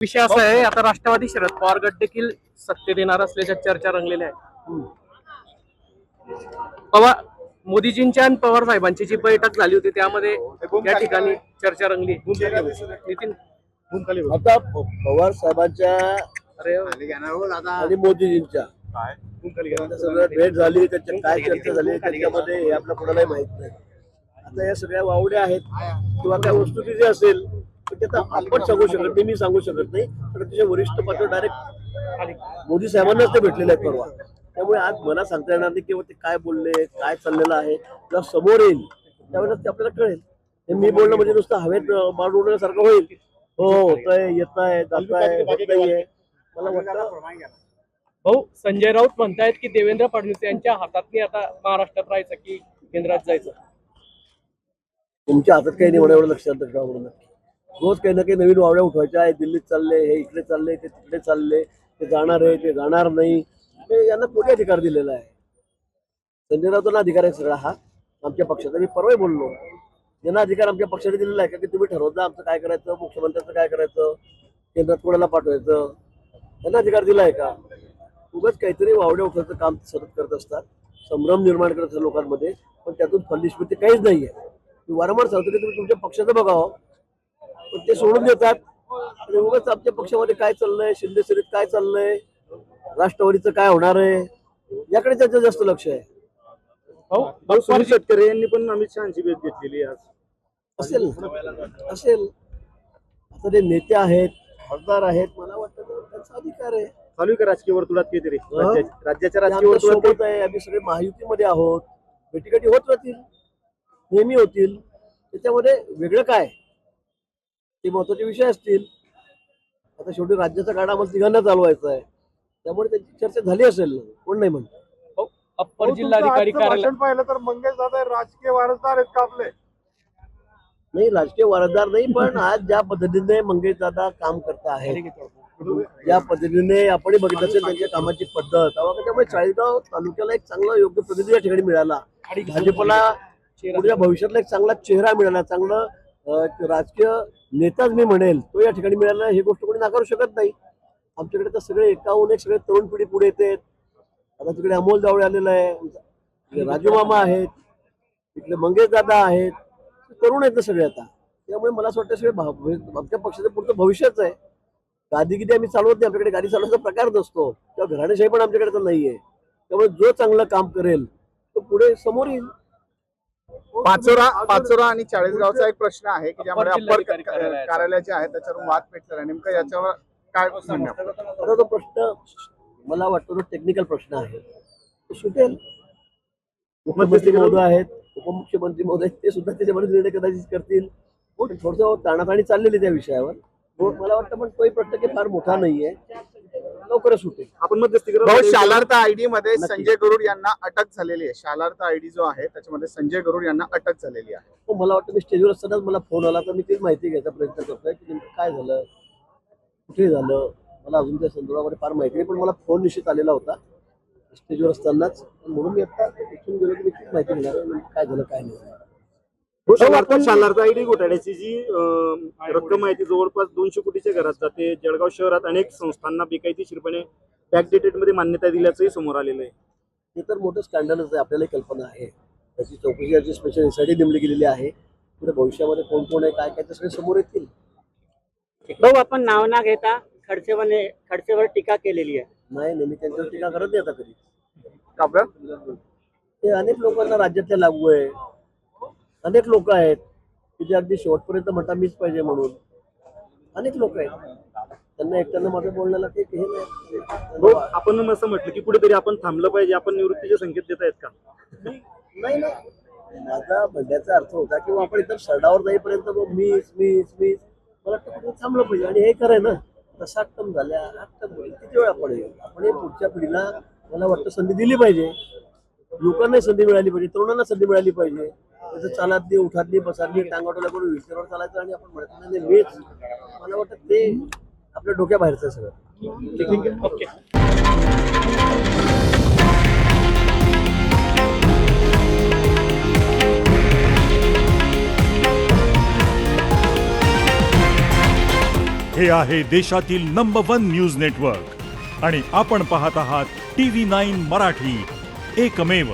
विषय असा आहे, आता राष्ट्रवादी शरद पवार गट देखील सत्तेत येणार असल्याच्या चर्चा रंगलेल्या आहेत. पवार मोदीजींच्या आणि पवार साहेबांची जी बैठक झाली होती त्यामध्ये या ठिकाणी चर्चा रंगली. नितीन आता पवार साहेबांच्या आणि मोदीजींच्या सगळं भेट झाली, त्याच्या काय चर्चा झाली त्याच्यामध्ये हे आपल्या कोणालाही माहित नाही. आता या सगळ्या वावड्या आहेत किंवा काय वस्तुस्थिती असेल ते आता आपण सांगू शकत नाही, मी सांगू शकत नाही. पण त्याच्या वरिष्ठ पातळीवर डायरेक्ट मोदी साहेबांनाच ते भेटलेले आहेत परवा. त्यामुळे आज मला सांगता येणार नाही की ते काय बोलले, काय चाललेलं आहे. जेव्हा समोर येईल त्यावेळेस ते आपल्याला कळेल. हे मी बोलणं म्हणजे नुसतं हवेत बाळ उडवण्यासारखं होईल. हो, होतंय, येतंय, जातंय, होत नाहीये. मला वाटतं भाऊ संजय राऊत म्हणतायत की देवेंद्र फडणवीस यांच्या हातातनी आता महाराष्ट्रात राहायचं की केंद्रात जायचं. तुमच्या हातात काही नाही म्हणा, एवढं लक्षात ठेवा म्हणून. रोज काही ना काही नवीन वावड्या उठवायच्या आहे. दिल्लीत चालले, हे इकडे चालले, ते तिकडे चालले, ते जाणार आहे, ते जाणार नाही. यांना कोणी अधिकार दिलेला आहे? संजय राऊतांना अधिकार आहे सगळा हा आमच्या पक्षाचा. मी परवा बोललो, यांना अधिकार आमच्या पक्षाने दिलेला आहे का की तुम्ही ठरवता आमचं काय करायचं, मुख्यमंत्र्यांचं काय करायचं, केंद्रात कोणाला पाठवायचं? त्यांना अधिकार दिला आहे का? उगाच काहीतरी वावड्या उठवायचं काम सतत करत असतात, संभ्रम निर्माण करत असतात लोकांमध्ये, पण त्यातून फलनिष्पत्ती काहीच नाही आहे. मी वारंवार सांगतो की तुम्ही तुमच्या पक्षाचं बघावं, पण ते सोडून देतात. आणि उगाच आमच्या पक्षामध्ये काय चाललंय, शिंदे सेनेत काय चाललंय, राष्ट्रवादीचं काय होणार आहे, याकडे त्यांचं जास्त लक्ष आहे. सुनील शेतकरी यांनी पण अमित शहाची भेट घेतलेली आज. असेल आता ते नेते आहेत, खासदार आहेत, मला वाटतं त्यांचा अधिकार आहे. चालू का राजकीय वर्तुळात काहीतरी राज्याच्या राजकीय आमच्या वर्तुळात सोबत आहे. आम्ही सगळे महायुतीमध्ये आहोत. भेटीगाठी होत राहतील, नेहमी होतील. त्याच्यामध्ये वेगळं काय, ते महत्वाचे विषय असतील. आता शेवटी राज्याचा गाडा आम्हाला तिघांना चालवायचा आहे, त्यामुळे त्यांची चर्चा झाली असेल, कोण नाही म्हणतो. अप्पर जिल्हाधिकारी कार्यालय पाहिलं तर मंगेश दादा राजकीय वारसदार आहेत का आपले? नाही, राजकीय वारसदार नाही, पण आज ज्या पद्धतीने मंगेश दादा काम करत आहेत, ज्या पद्धतीने आपण बघितलं असेल त्यांच्या कामाची पद्धत, त्यामुळे चाळीसगाव तालुक्याला एक चांगला योग्य प्रतिनिधी या ठिकाणी मिळाला. भाजपला पुढच्या भविष्यातला एक चांगला चेहरा मिळाला, चांगलं राजकीय नेताच मी म्हणेल तो या ठिकाणी मिळाला. ही गोष्ट कोणी नाकारू शकत नाही. आमच्याकडे तर सगळे एकाहून एक सगळे तरुण पिढी पुढे येते. आता तिकडे अमोल जावळे आलेला आहे, राजू मामा आहेत, तिकडे मंगेश दादा आहेत, तरुण आहेत सगळे आता. त्यामुळे मला असं वाटतं सगळे आमच्या पक्षाचं पुढचं भविष्यच आहे. गादी किती आम्ही चालवत नाही, आपल्याकडे गाडी चालवायचा प्रकार नसतो किंवा घराणेशाही पण आमच्याकडे तर नाहीये. त्यामुळे जो चांगलं काम करेल तो पुढे समोर येईल. पाचोरा आणि चाळीसगावचा एक प्रश्न आहे की ज्यामध्ये अप्पर कार्यालयाचे आहे त्याच्यावर वाद पेटलेला. नेमकं याच्यावर काय म्हणणं? आता तो प्रश्न मला वाटतो तो टेक्निकल प्रश्न आहे, तो सुटेल. मुख्यमंत्री महोदय आहेत, उपमुख्यमंत्री महोदय ते सुद्धा त्याच्यामध्ये निर्णय कदाचित करतील. थोडंसं ताणाताणी चाललेली त्या विषयावर. मला वाटतं पण तोही प्रश्न काही फार मोठा नाहीये, लवकरच सुटेल. आपण मध्यस्थी शालार्थ आयडी मध्ये संजय गरुड यांना अटक झालेली आहे. शालार्थ आयडी जो आहे त्याच्यामध्ये संजय गरुड यांना अटक झालेली आहे. मला वाटतं मी स्टेजवर असतानाच मला फोन आला, तर मी तीच माहिती घ्यायचा प्रयत्न करतोय की नेमकं काय झालं, कुठे झालं. मला अजून त्या संदर्भामध्ये फार माहिती नाही, पण मला फोन निश्चित आलेला होता स्टेजवर असतानाच, म्हणून मी आता इथून गेलो की मी तीच माहिती घेणार काय झालं काय नाही. शालार्थ आयडी घोटाळ्याची जी रक्कम आहे ती जवळपास 200 कोटीच्या घरात जाते. जळगाव शहरात अनेक संस्थांना बेकायदेशीरपणे बॅकडेटेड मध्ये मान्यता दिल्याचंही समोर आलेलं आहे. हे तर मोठं स्कॅन्डलच आहे, आपल्याला कल्पना आहे. त्याची चौकशी स्पेशल एसआयटी नेमली गेलेली आहे. पुढे भविष्यामध्ये कोण कोण आहे काय काय ते सगळे समोर येतील. भाऊ, आपण नाव ना घेता खडसेवर टीका केलेली आहे. नाही, मी त्यांच्यावर टीका करत नाही आता कधी. ते अनेक लोकांना राज्यातल्या लागू आहे. अनेक लोक आहेत की जे अगदी शेवटपर्यंत म्हणतात मीच पाहिजे म्हणून. अनेक लोक आहेत, त्यांना एकट्यानं माझं बोलण्याला ते हे नाही. आपण असं म्हटलं की कुठेतरी आपण थांबलं पाहिजे, आपण निवृत्तीचे संकेत देत आहेत का? नाही ना, माझा म्हणण्याचा अर्थ होता किंवा आपण इतर सरडावर जाईपर्यंत मीच मला वाटतं कुठे थांबलं पाहिजे. आणि हे खरं आहे ना, तसा टम झाल्या किती वेळ आपण पुढच्या पिढीला मला वाटतं संधी दिली पाहिजे. लोकांनाही संधी मिळाली पाहिजे, तरुणांना संधी मिळाली पाहिजे. त्याचं चालातली उठातली बसातली टांगाटोला करून व्हीलचेअरवर चालायचं आणि आपण म्हणत नाही मीच, मला वाटतं ते आपल्या डोक्याबाहेरचं सगळं. ओके. हे आहे देशातील नंबर 1 न्यूज नेटवर्क आणि आपण पाहत आहात TV9 मराठी, एकमेव.